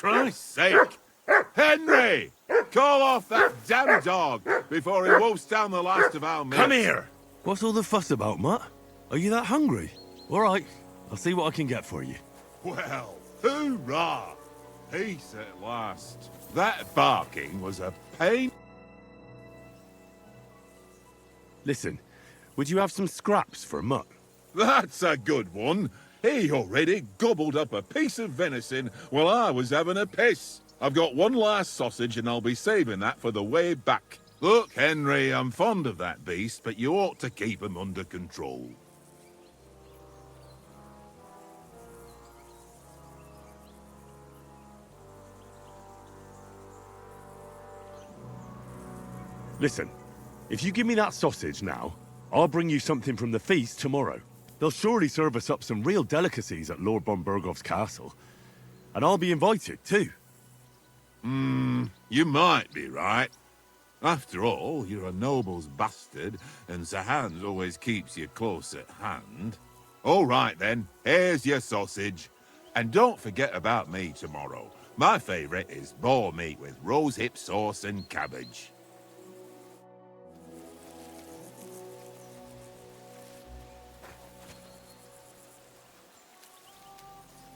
Christ's sake! Henry! Call off that damn dog before he wolfs down the last of our mates. Come here! What's all the fuss about, Mutt? Are you that hungry? All right, I'll see what I can get for you. Well, hoorah! Peace at last. That barking was a pain. Listen, would you have some scraps for Mutt? That's a good one. He already gobbled up a piece of venison while I was having a piss. I've got one last sausage and I'll be saving that for the way back. Look, Henry, I'm fond of that beast, but you ought to keep him under control. Listen, if you give me that sausage now, I'll bring you something from the feast tomorrow. They'll surely serve us up some real delicacies at Lord Bombergov's castle. And I'll be invited, too. You might be right. After all, you're a noble's bastard, and Sir Hans always keeps you close at hand. All right, then. Here's your sausage. And don't forget about me tomorrow. My favourite is boar meat with rosehip sauce and cabbage.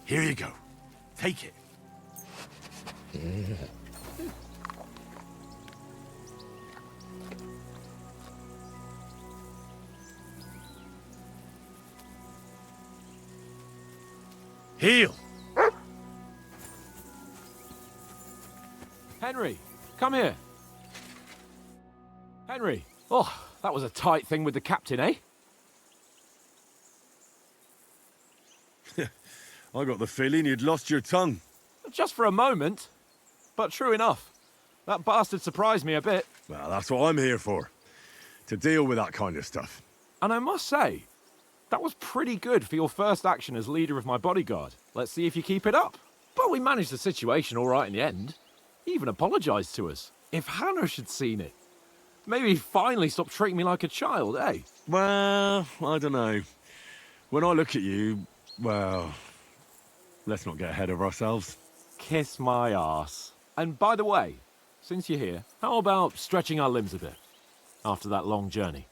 Here you go. Take it. Heel! Henry, come here. Henry. Oh, that was a tight thing with the captain, eh? I got the feeling you'd lost your tongue. Just for a moment. But true enough. That bastard surprised me a bit. Well, that's what I'm here for. To deal with that kind of stuff. And I must say, that was pretty good for your first action as leader of my bodyguard. Let's see if you keep it up. But we managed the situation all right in the end. He even apologised to us. If Hanosh had seen it. Maybe he'd finally stop treating me like a child, eh? Well, I don't know. When I look at you, well, let's not get ahead of ourselves. Kiss my arse. And by the way, since you're here, how about stretching our limbs a bit? After that long journey.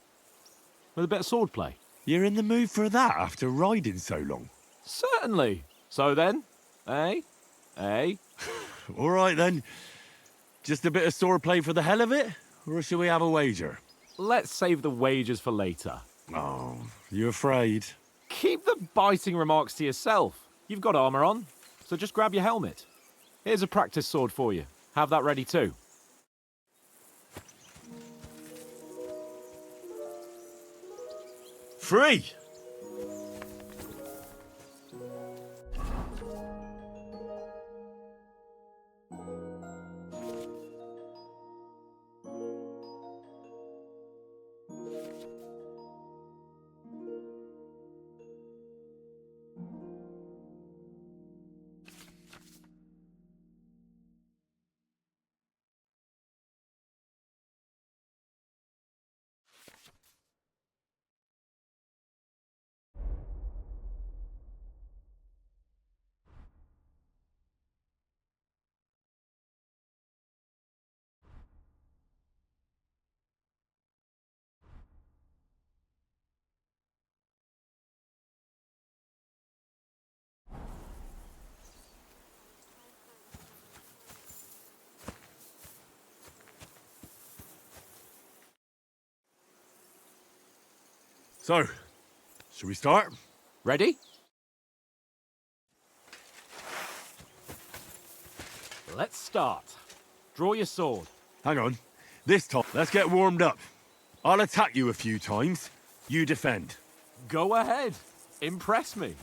With a bit of swordplay. You're in the mood for that after riding so long? Certainly. So then, eh? Eh? All right then. Just a bit of swordplay for the hell of it? Or shall we have a wager? Let's save the wagers for later. Oh, you afraid? Keep the biting remarks to yourself. You've got armour on, so just grab your helmet. Here's a practice sword for you. Have that ready too. Free! So, should we start? Ready? Let's start. Draw your sword. Hang on. This time, let's get warmed up. I'll attack you a few times. You defend. Go ahead. Impress me.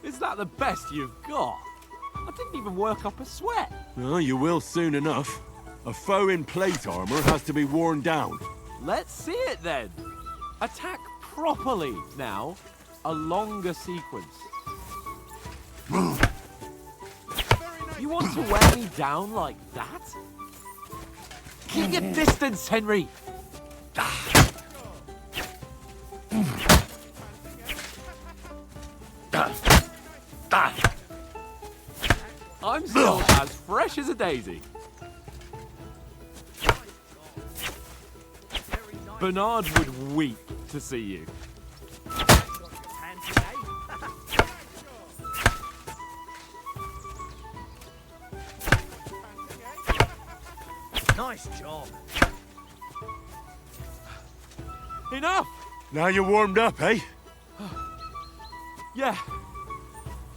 Is that the best you've got? I didn't even work up a sweat. Well, you will soon enough. A foe in plate armor has to be worn down. Let's see it then. Attack properly now. A longer sequence. You want to wear me down like that? Keep your distance, Henry. I'm still as fresh as a daisy. Bernard would weep to see you. Nice job. Enough! Now you're warmed up, eh? Yeah.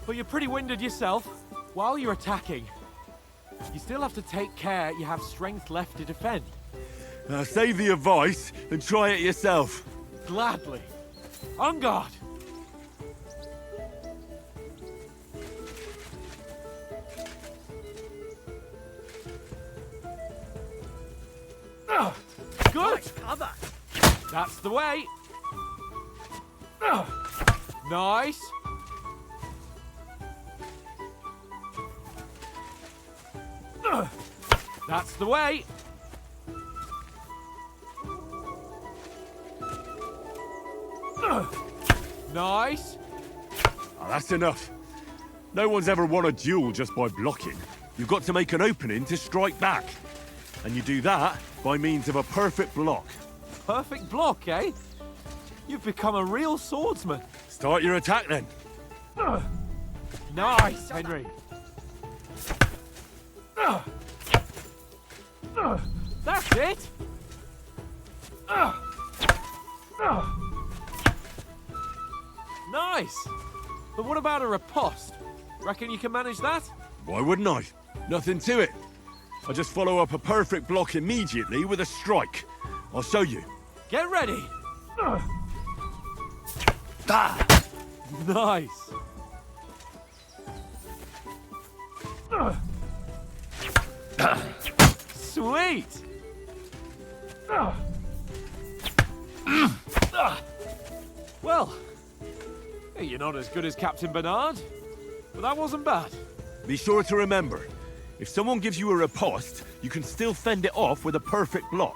But you're pretty winded yourself. While you're attacking, you still have to take care you have strength left to defend. Save the advice and try it yourself. Gladly. On guard! Good! Nice cover. That's the way! Nice! That's the way! Nice! Oh, that's enough. No one's ever won a duel just by blocking. You've got to make an opening to strike back. And you do that by means of a perfect block. Perfect block, eh? You've become a real swordsman. Start your attack then. Nice, Henry. That's it. Nice. But what about a riposte? Reckon you can manage that? Why wouldn't I? Nothing to it. I just follow up a perfect block immediately with a strike. I'll show you. Get ready. Nice. Sweet. Well, you're not as good as Captain Bernard, but that wasn't bad. Be sure to remember, if someone gives you a riposte, you can still fend it off with a perfect block.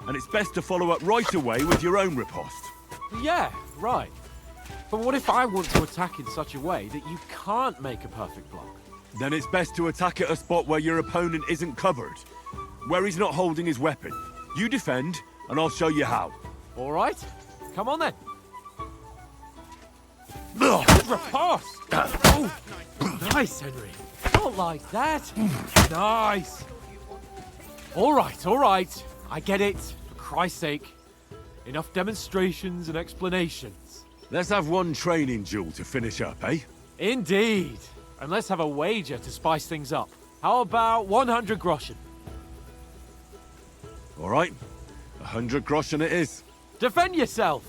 And it's best to follow up right away with your own riposte. Yeah, right. But what if I want to attack in such a way that you can't make a perfect block? Then it's best to attack at a spot where your opponent isn't covered. Where he's not holding his weapon. You defend, and I'll show you how. All right, come on then. Good riposte! Oh, nice, Henry. Not like that. Nice. All right. I get it. For Christ's sake. Enough demonstrations and explanations. Let's have one training duel to finish up, eh? Indeed. And let's have a wager to spice things up. How about 100 groschen? All right. 100 groschen it is. Defend yourself.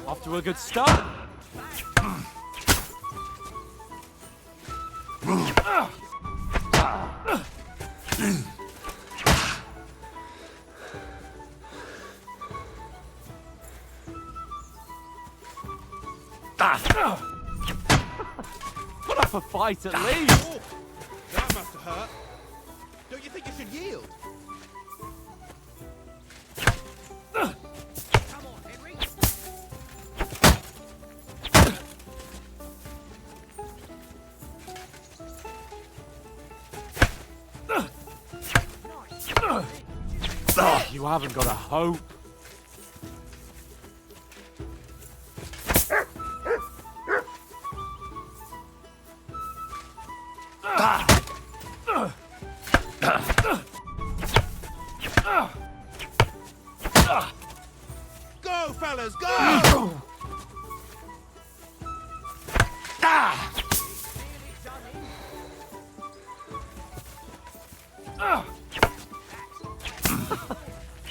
Off to a good start. Put up a fight at least. Oh, that must have hurt. Don't you think you should yield? Come on, Henry. You haven't got a hope. Go, fellas, go!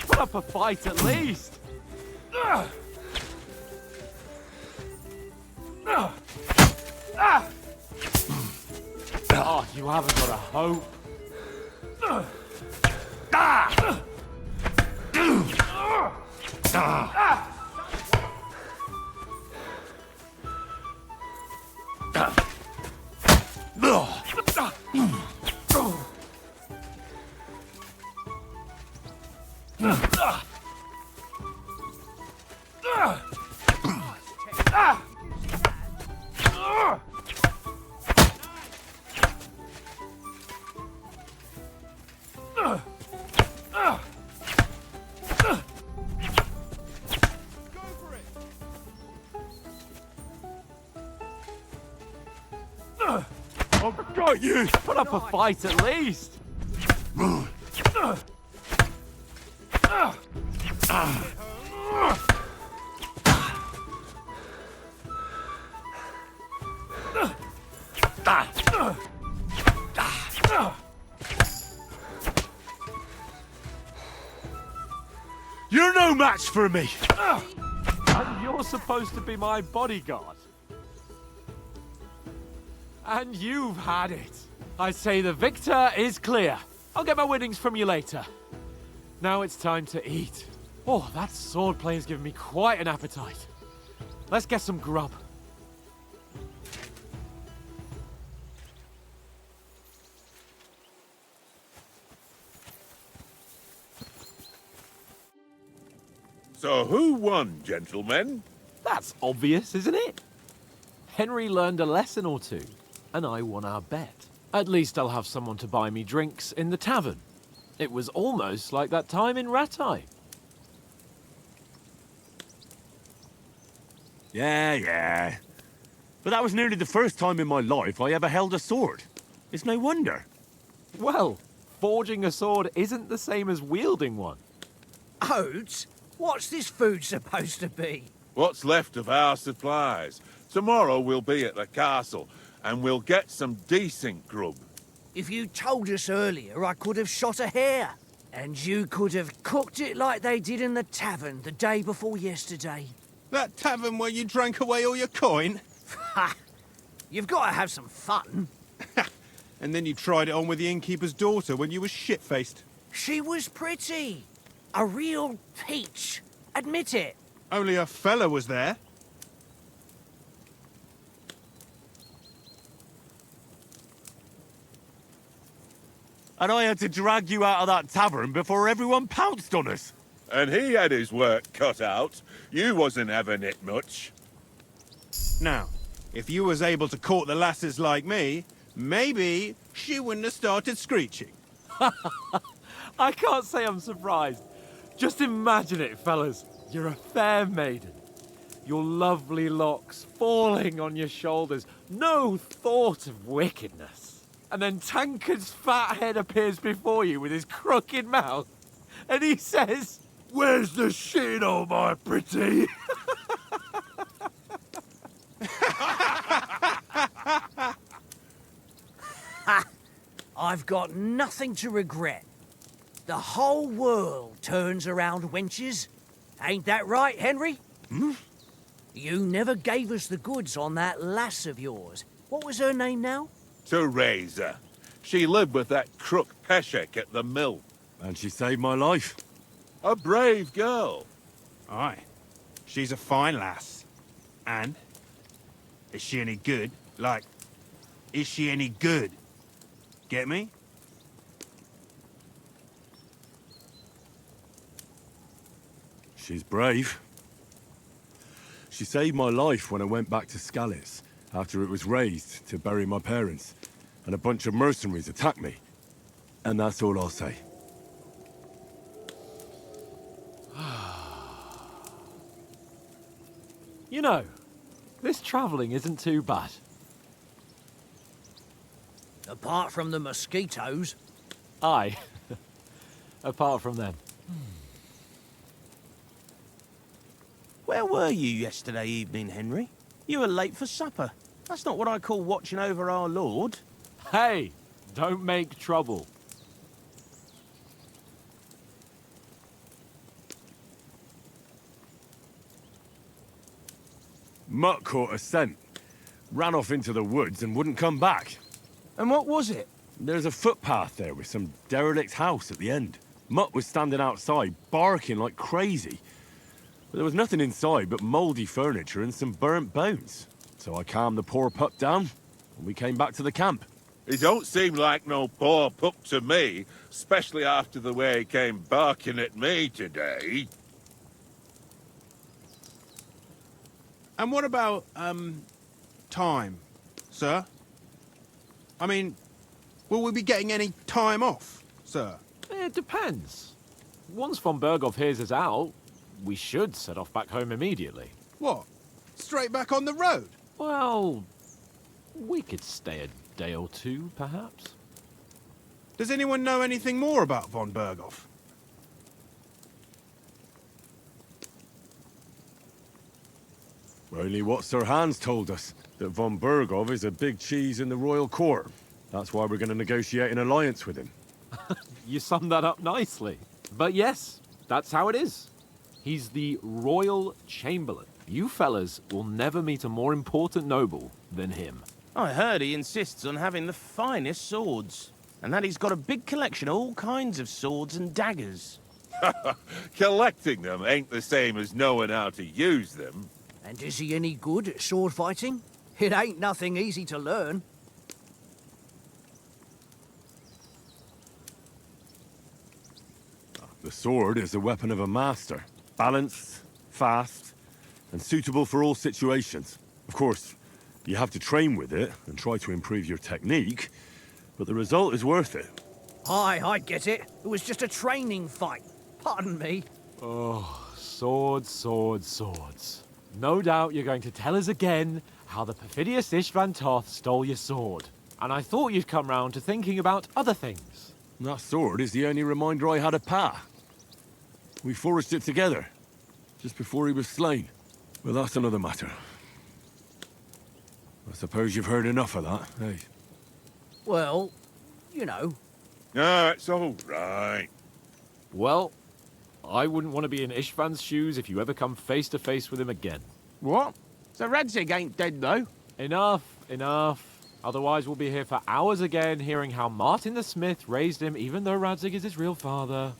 Put up a fight at least. Oh, you haven't got a hope. I've got you! Put up a fight at least. You're no match for me! And you're supposed to be my bodyguard. And you've had it. I say the victor is clear. I'll get my winnings from you later. Now it's time to eat. Oh, that swordplay has given me quite an appetite. Let's get some grub. So who won, gentlemen? That's obvious, isn't it? Henry learned a lesson or two, and I won our bet. At least I'll have someone to buy me drinks in the tavern. It was almost like that time in Rattay. Yeah. But that was nearly the first time in my life I ever held a sword. It's no wonder. Well, forging a sword isn't the same as wielding one. Oats? What's this food supposed to be? What's left of our supplies? Tomorrow we'll be at the castle, and we'll get some decent grub. If you told us earlier, I could have shot a hare. And you could have cooked it like they did in the tavern the day before yesterday. That tavern where you drank away all your coin? Ha! You've got to have some fun. And then you tried it on with the innkeeper's daughter when you were shit-faced. She was pretty. A real peach. Admit it. Only a fella was there. And I had to drag you out of that tavern before everyone pounced on us. And he had his work cut out. You wasn't having it much. Now, if you was able to court the lasses like me, maybe she wouldn't have started screeching. I can't say I'm surprised. Just imagine it, fellas. You're a fair maiden. Your lovely locks falling on your shoulders. No thought of wickedness. And then Tankard's fat head appears before you with his crooked mouth. And he says, "Where's the shit, oh my pretty?" I've got nothing to regret. The whole world turns around wenches. Ain't that right, Henry? You never gave us the goods on that lass of yours. What was her name now? Teresa. She lived with that crook Peshek at the mill. And she saved my life. A brave girl. Aye. She's a fine lass. And? Is she any good? Like, is she any good? Get me? She's brave. She saved my life when I went back to Scallis after it was raised to bury my parents, and a bunch of mercenaries attacked me. And that's all I'll say. You know, this travelling isn't too bad. Apart from the mosquitoes. Aye. Apart from them. Where were you yesterday evening, Henry? You were late for supper. That's not what I call watching over our Lord. Hey, don't make trouble. Mutt caught a scent, ran off into the woods and wouldn't come back. And what was it? There's a footpath there with some derelict house at the end. Mutt was standing outside, barking like crazy. But there was nothing inside but mouldy furniture and some burnt bones. So I calmed the poor pup down, and we came back to the camp. He don't seem like no poor pup to me, especially after the way he came barking at me today. And what about, time, sir? I mean, will we be getting any time off, sir? It depends. Once von Berghoff hears us out, we should set off back home immediately. What? Straight back on the road? Well, We could stay a day or two, perhaps. Does anyone know anything more about von Berghoff? Only what Sir Hans told us, that von Berghoff is a big cheese in the royal court. That's why we're going to negotiate an alliance with him. You summed that up nicely. But yes, that's how it is. He's the Royal Chamberlain. You fellas will never meet a more important noble than him. I heard he insists on having the finest swords, and that he's got a big collection of all kinds of swords and daggers. Collecting them ain't the same as knowing how to use them. And is he any good at sword fighting? It ain't nothing easy to learn. The sword is the weapon of a master. Balanced, fast, and suitable for all situations. Of course, you have to train with it and try to improve your technique, but the result is worth it. Aye, I get it. It was just a training fight. Pardon me. Oh, swords, swords, swords. No doubt you're going to tell us again how the perfidious Istvan Toth stole your sword. And I thought you'd come round to thinking about other things. That sword is the only reminder I had of Pa. We forged it together, just before he was slain. But that's another matter. I suppose you've heard enough of that, eh? Well, you know. Ah, it's all right. Well, I wouldn't want to be in Istvan's shoes if you ever come face to face with him again. What? So Radzig ain't dead, though? Enough, enough. Otherwise we'll be here for hours again hearing how Martin the Smith raised him even though Radzig is his real father.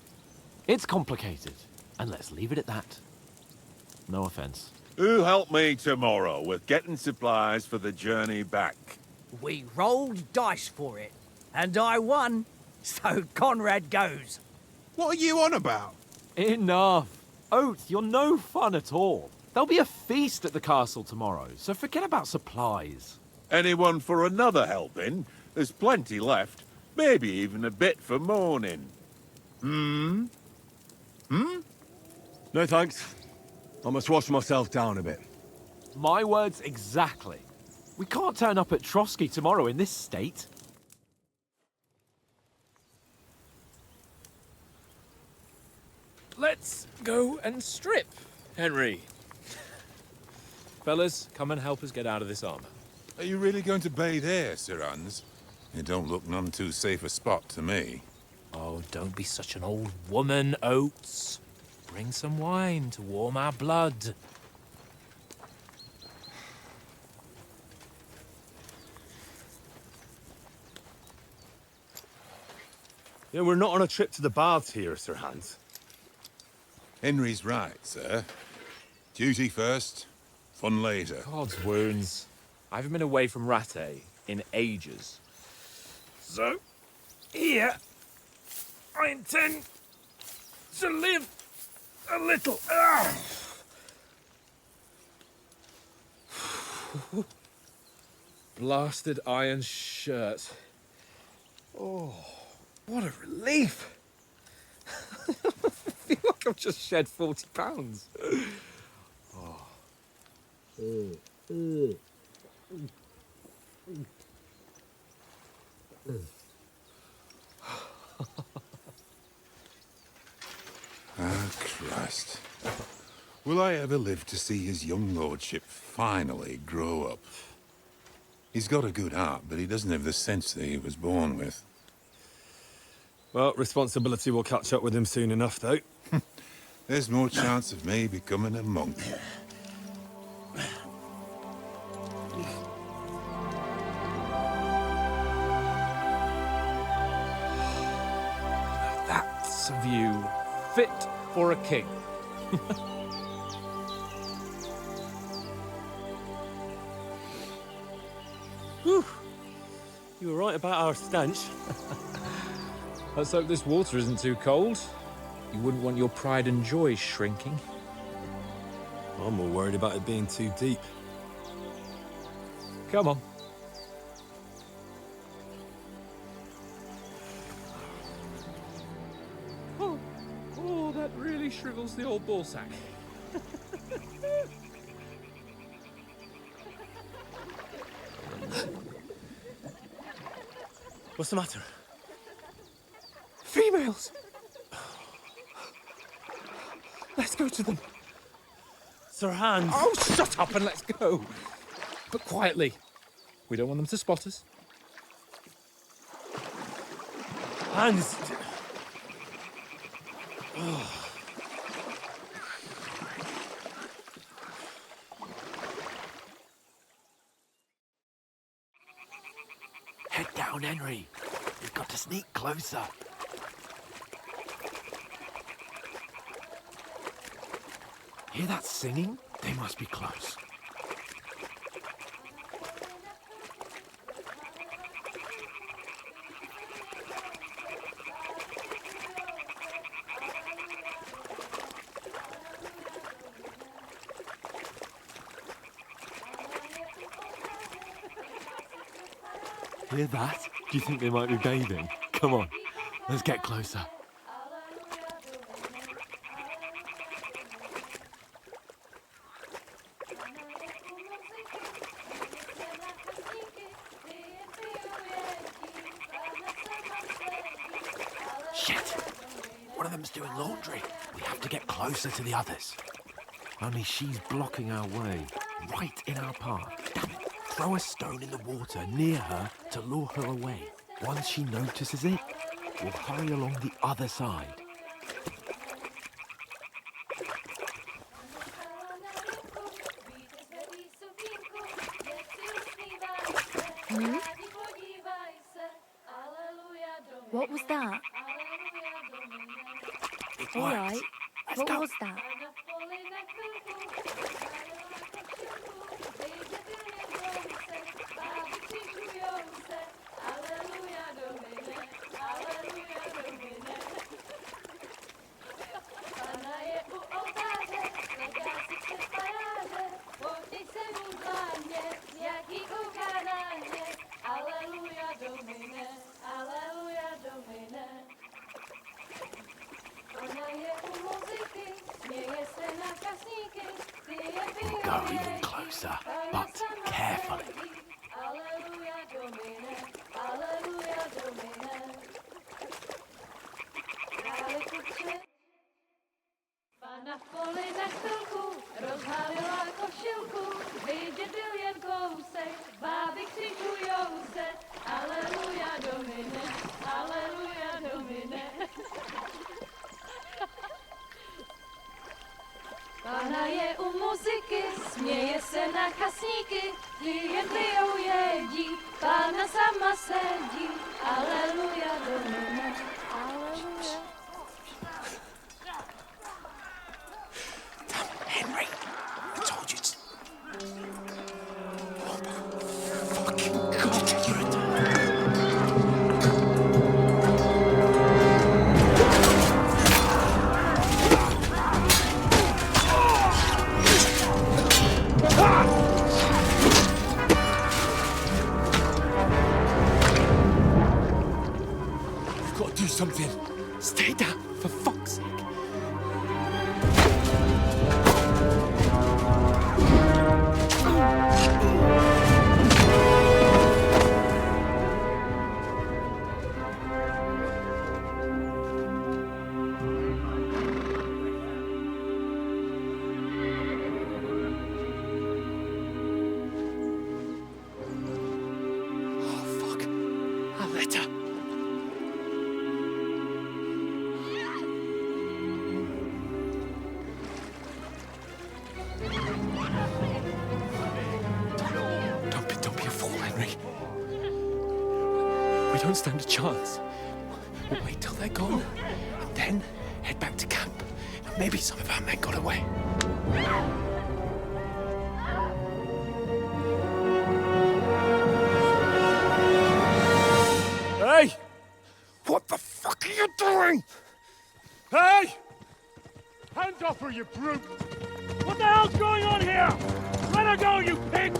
It's complicated, and let's leave it at that. No offense. Who help me tomorrow with getting supplies for the journey back? We rolled dice for it, and I won. So Conrad goes. What are you on about? Enough. Oath, you're no fun at all. There'll be a feast at the castle tomorrow, so forget about supplies. Anyone for another helping? There's plenty left. Maybe even a bit for morning. No thanks. I must wash myself down a bit. My words exactly. We can't turn up at Trotsky tomorrow in this state. Let's go and strip, Henry. Fellas, come and help us get out of this armor. Are you really going to bathe here, Sir Hans? It don't look none too safe a spot to me. Oh, don't be such an old woman, Oates. Bring some wine to warm our blood. Yeah, we're not on a trip to the baths here, Sir Hans. Henry's right, sir. Duty first, fun later. God's wounds. I haven't been away from Rattay in ages. So, here, I intend to live a little. Blasted iron shirt. Oh, what a relief. I feel like I've just shed 40 pounds. Ah, Christ. Will I ever live to see his young lordship finally grow up? He's got a good heart, but he doesn't have the sense that he was born with. Well, responsibility will catch up with him soon enough, though. There's more chance of me becoming a monk. That's a view fit for a king. Whew. You were right about our stench. Let's hope this water isn't too cold. You wouldn't want your pride and joy shrinking. I'm more worried about it being too deep. Come on. Oh, that really shrivels the old ballsack. What's the matter? Females! Let's go to them. Sir Hans. Oh, shut up and let's go. But quietly. We don't want them to spot us. Hans. Head down, Henry. We've got to sneak closer. Hear that singing? They must be close. Hear that? Do you think they might be bathing? Come on, let's get closer. Shit! One of them's doing laundry. We have to get closer to the others. Only she's blocking our way, right in our path. Damn it! Throw a stone in the water near her to lure her away. Once she notices it, we'll hurry along the other side. What was that? It All worked. right. Let's What go. was that? We'll go even closer, but carefully. Pana v poli na chvilku rozhalila košilku, vidět byl jen kousek, báby křičujou se, aleluja domine, aleluja domine. Pana je u muziky, směje se na chasníky, klienty jen jedí, Pána sama sedí, aleluja domine, aleluja. Henry, I told you it's... Fucking God, you're a... We've got to do something. Stay down, for fuck's sake. Don't be a fool, Henry. We don't stand a chance. We'll wait till they're gone, and then head back to camp. Maybe some of our men got away. Hey! What the fuck are you doing? Hey! Hands off her, you brute! What the hell's going on here? Let her go, you pigs!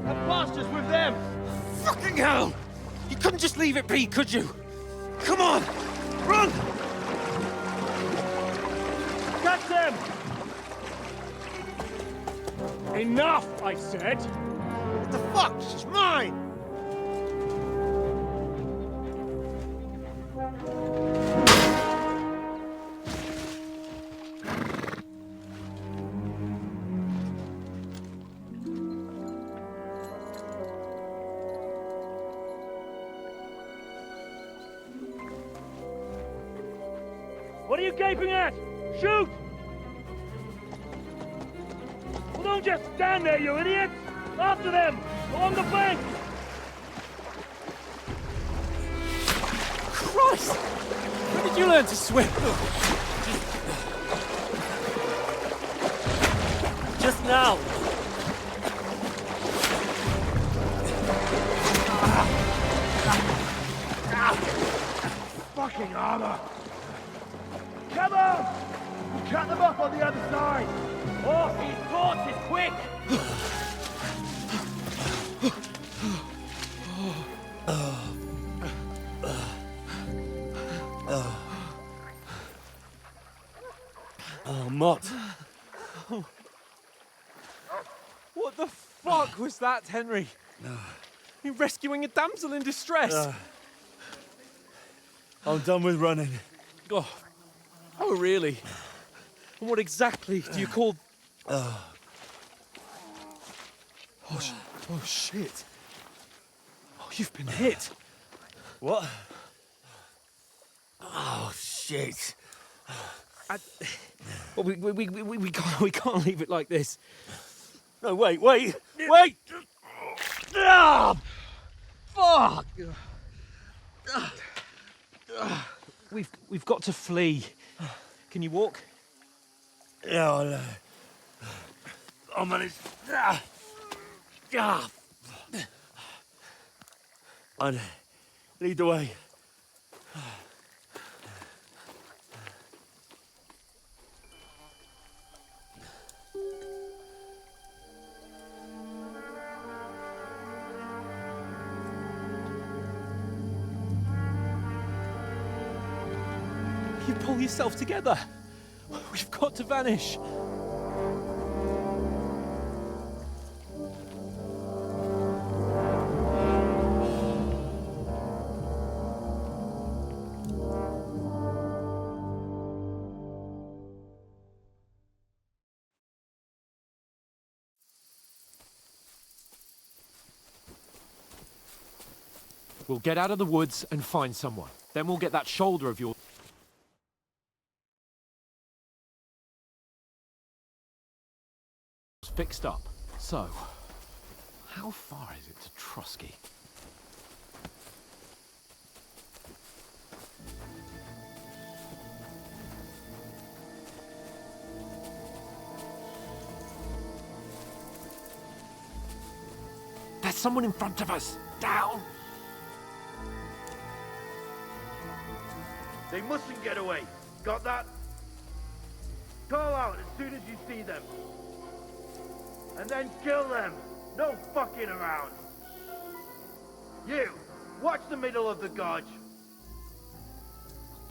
That bastard's with them. Fucking hell! You couldn't just leave it be, could you? Come on! Run! Catch them! Enough, I said! What the fuck? She's mine. What are you gaping at? Shoot! Well, don't just stand there, you idiots! After them! Along the bank! Christ! When did you learn to swim? Just now! Fucking armor! Come on! We'll cut them off on the other side! Off these torches, quick! Oh, Mott. What the fuck was that, Henry? You rescuing a damsel in distress? I'm done with running. Oh, really? And what exactly do you call... Oh, shit. Oh, you've been hit. What? Oh, shit. Well, we can't leave it like this. No, wait! Ah! Fuck! We've got to flee. Can you walk? Yeah, I'll manage. And lead the way. You pull yourself together. We've got to vanish. We'll get out of the woods and find someone. Then we'll get that shoulder of yours fixed up. So, how far is it to Trusky? There's someone in front of us! Down! They mustn't get away. Got that? Call out as soon as you see them. And then kill them. No fucking around. You, watch the middle of the gorge.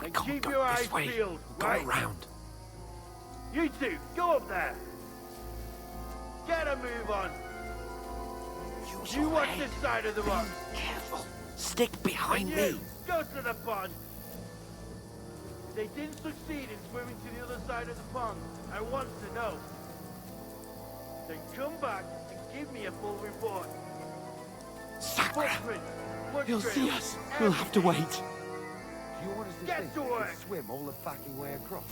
And keep your eyes peeled, right? Go around. You two, go up there. Get a move on. You watch this side of the rock. Careful. Stick behind And me. you, go to the pond. They didn't succeed in swimming to the other side of the pond. I want to know. Then come back and give me a full report. Sacra! Footprint, He'll foot see trail, us. We'll have to wait. Do you want us to Get think to we work. can swim all the fucking way across?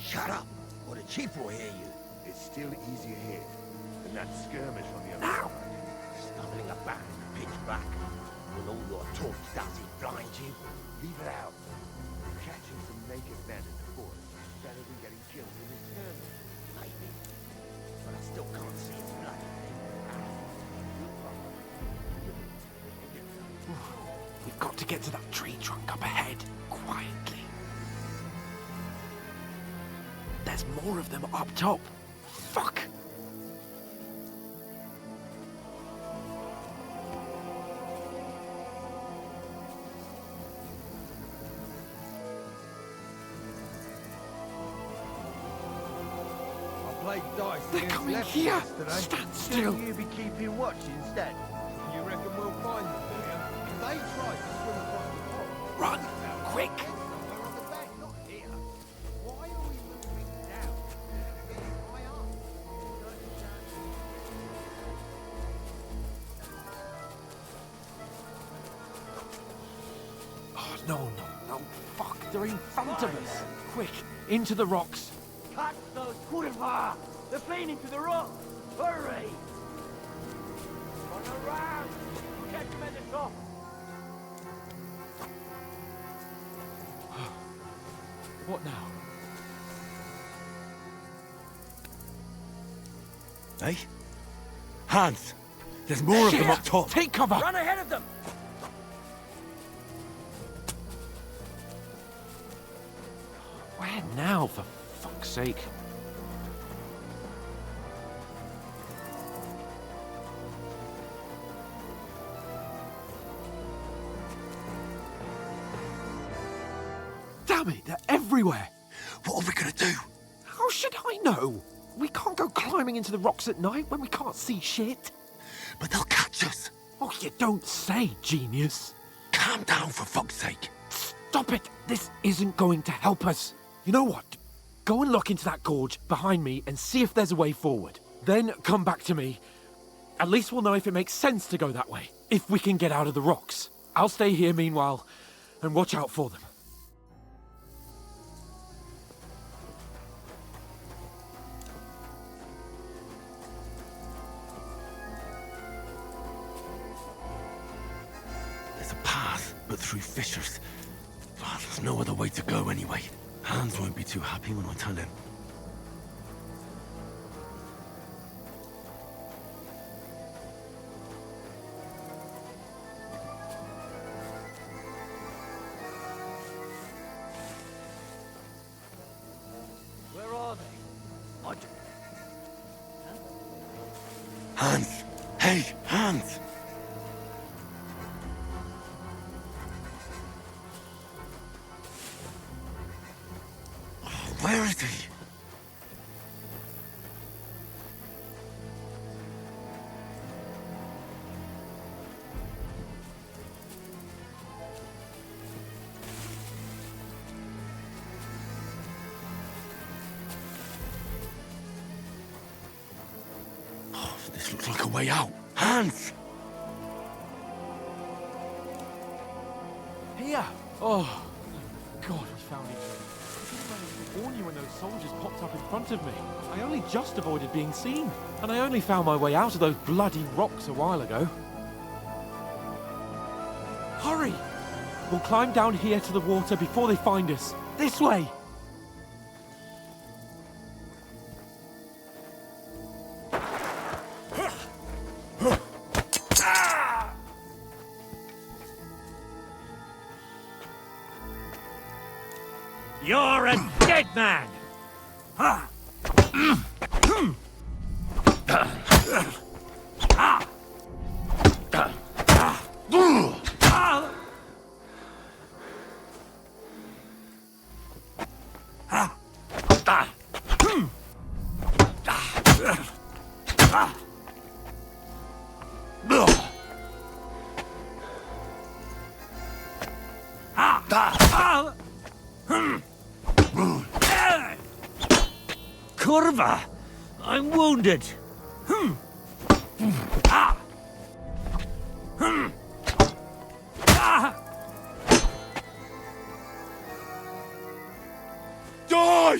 Shut up, or the chief will hear you. It's still easier here than that skirmish on the other Now, side. stumbling about in the pitch black, with all your talk, does it blind you? Leave it out. Catching some naked men in the forest is better than getting killed in this skirmish. Maybe, but I still can't see its bloody thing. We've got to get to that tree trunk up ahead, quietly. There's more of them up top. Fuck! I played dice They're against coming lefties here. yesterday. Stand still. Shouldn't you be keeping watch instead? You reckon we'll find them, do you? If they try to swim across the pond... Run! Quick! Somewhere on the bank, not here. Why are we moving down? Getting high up. Oh, no. Oh, fuck, they're in front of us. Quick, into the rocks. Catch those kurva! They're playing into the rock! Hurry! Run around! Catch them at the top! What now? Hey? Hans! There's more of them up top! Take cover! Run ahead of them! Where now, for fuck's sake? Damn it, they're everywhere! What are we gonna do? How should I know? We can't go climbing into the rocks at night when we can't see shit. But they'll catch us! Oh, you don't say, genius. Calm down, for fuck's sake! Stop it! This isn't going to help us. You know what? Go and look into that gorge behind me and see if there's a way forward. Then come back to me. At least we'll know if it makes sense to go that way. If we can get out of the rocks. I'll stay here meanwhile and watch out for them. There's a path, but through fissures. Oh, there's no other way to go anyway. Hans won't be too happy when I tell him. Where are they? Hans! Hey, Hans! Where is he? Oh, this looks like a way out. Hans! Here! Oh, God, we found each other. I managed to warn you when those soldiers popped up in front of me. I only just avoided being seen. And I only found my way out of those bloody rocks a while ago. Hurry! We'll climb down here to the water before they find us. This way! You're a dead man! Kurva! I'm wounded! Die!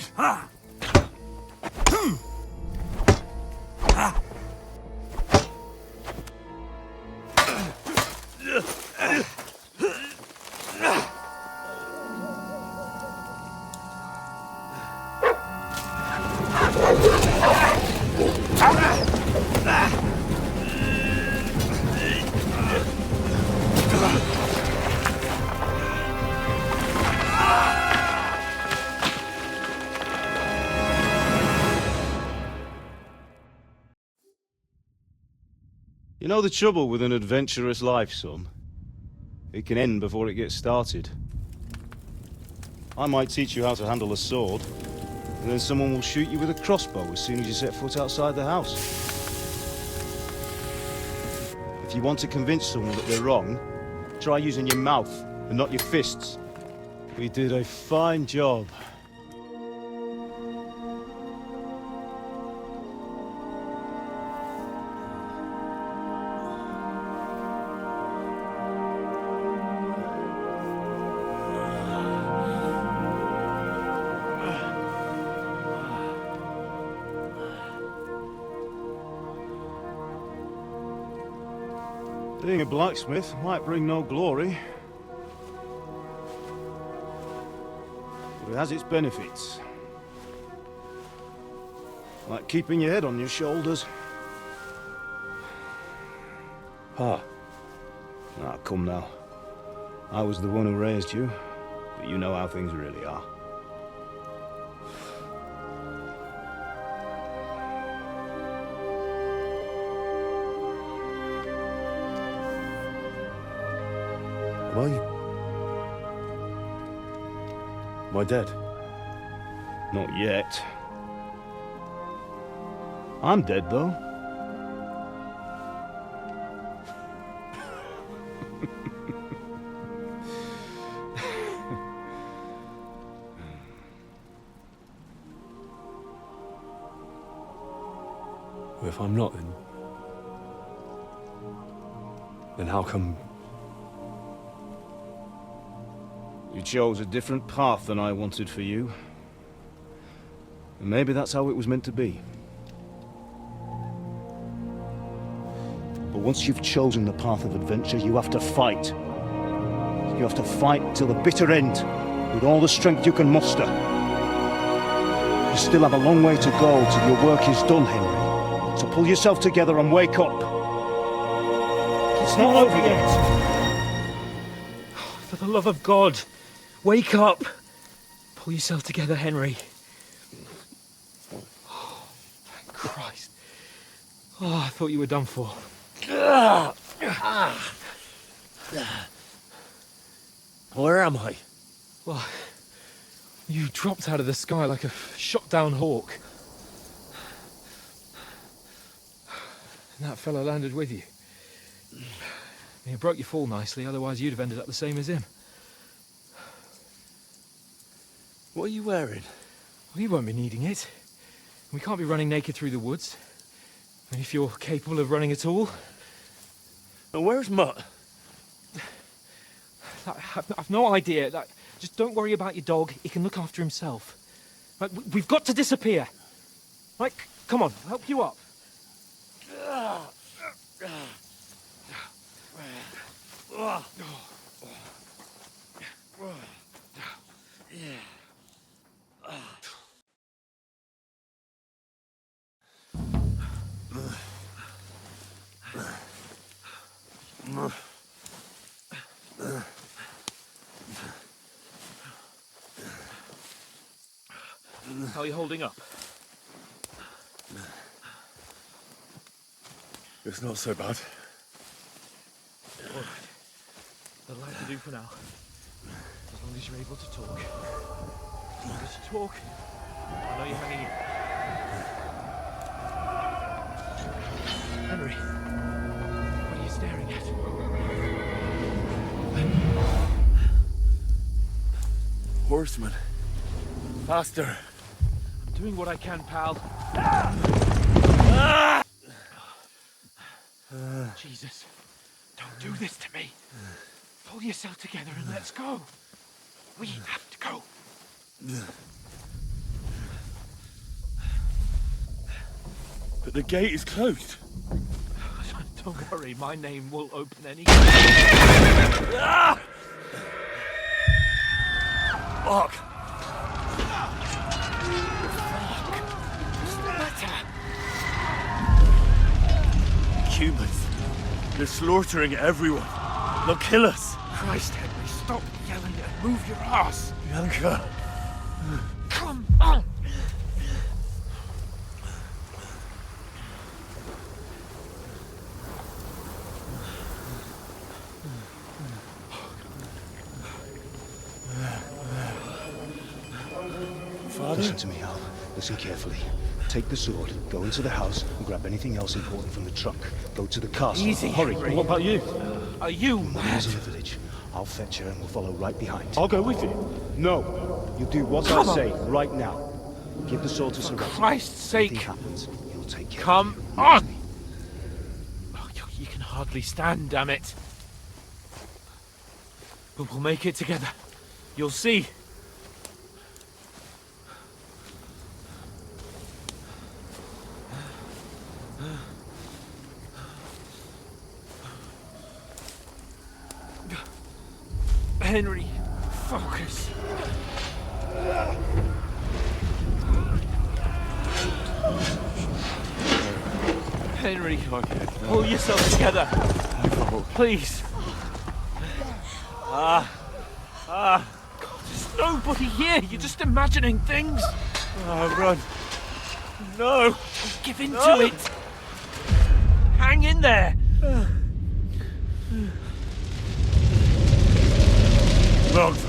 You know the trouble with an adventurous life, son? It can end before it gets started. I might teach you how to handle a sword, and then someone will shoot you with a crossbow as soon as you set foot outside the house. If you want to convince someone that they're wrong, try using your mouth and not your fists. We did a fine job. Being a blacksmith might bring no glory, but it has its benefits. Like keeping your head on your shoulders. Pa. Ah, come now. I was the one who raised you, but you know how things really are. Am I dead? Not yet. I'm dead, though. If I'm not, then how come... You chose a different path than I wanted for you. And maybe that's how it was meant to be. But once you've chosen the path of adventure, you have to fight. You have to fight till the bitter end, with all the strength you can muster. You still have a long way to go till your work is done, Henry. So pull yourself together and wake up. It's not over yet. For the love of God, wake up. Pull yourself together, Henry. Oh, thank Christ. Oh, I thought you were done for. Where am I? Well, you dropped out of the sky like a shot-down hawk. And that fella landed with you. You broke your fall nicely, otherwise you'd have ended up the same as him. What are you wearing? Well, you won't be needing it. We can't be running naked through the woods. And if you're capable of running at all... And where's Mutt? I've no idea. Just don't worry about your dog. He can look after himself. We've got to disappear. Come on, I'll help you up. How are you holding up? It's not so bad. All right. That'll have to do for now. As long as you're able to talk. As long as you talk, I know you're hanging in. Henry, what are you staring at? Horseman. Faster. I'm doing what I can, pal. Jesus, don't do this to me. Pull yourself together and let's go. We have to go. But the gate is closed. Don't worry, my name will open any... Fuck! Humans. They're slaughtering everyone. They'll kill us. Christ, Henry, stop yelling and move your ass. Bianca. Come on. Listen to me, Al. Listen carefully. Take the sword, go into the house, and grab anything else important from the trunk. Go to the castle. Easy, hurry. Henry. What about you? Are you Mother's mad? in the village. I'll fetch her and we'll follow right behind. I'll go with you. No. You do what Come I on. say right now. Give the sword to For Sarah. Christ's sake. Anything happens, you'll take care Come of it. on. Oh, you can hardly stand, damn it. But we'll make it together. You'll see. Henry, focus. Henry, pull yourself together. Please. God, there's nobody here. You're just imagining things. Run. No. Give in to it. Hang in there. Logs.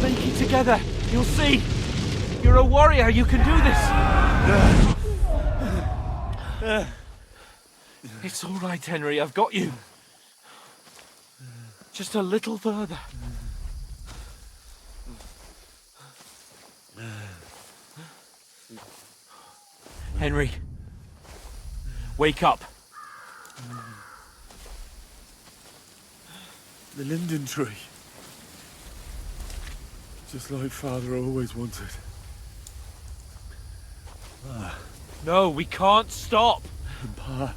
Make it together. You'll see. You're a warrior. You can do this. It's all right, Henry. I've got you. Just a little further. Henry, wake up. The linden tree. Just like Father always wanted. No, we can't stop. Pa.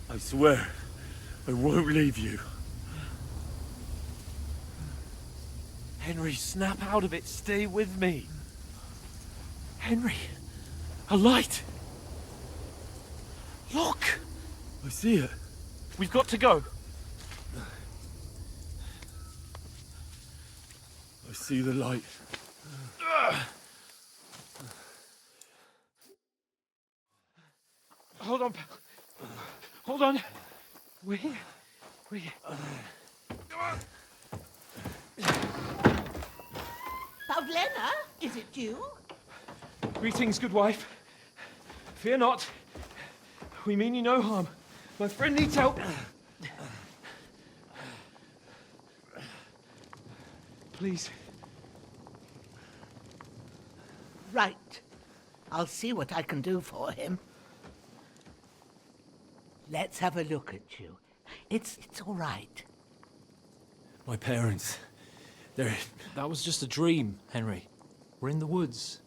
I swear, I won't leave you. Henry, snap out of it. Stay with me. Henry, a light. Look. I see it. We've got to go. I see the light. Hold on, pal. Hold on. We're here. We're here. Pavlena, is it you? Greetings, good wife. Fear not. We mean you no harm. My friend needs help. Please. Right. I'll see what I can do for him. Let's have a look at you. It's all right. My parents. They're... That was just a dream, Henry. We're in the woods.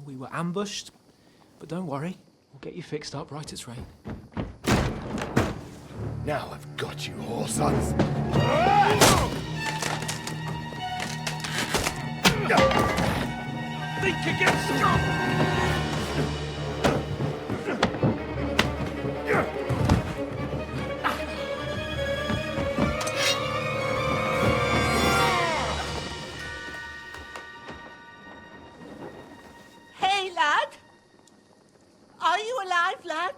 We were ambushed, but don't worry. We'll get you fixed up right as rain. Now I've got you, whore sons. Think again, strong! Hey, lad! Are you alive, lad?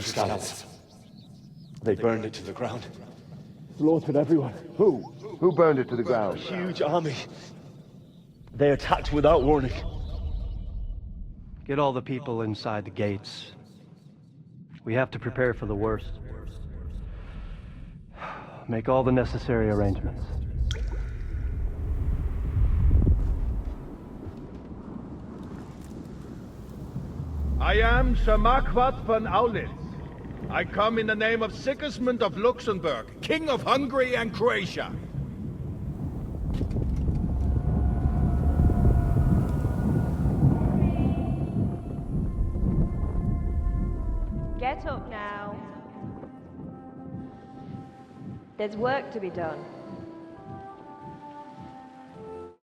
Scouts. They burned it to the ground. Slaughtered everyone. Who? Who burned it to the ground? A huge army. They attacked without warning. Get all the people inside the gates. We have to prepare for the worst. Make all the necessary arrangements. I am Sir Marquardt von Aulitz. I come in the name of Sigismund of Luxembourg, King of Hungary and Croatia. Get up now. There's work to be done.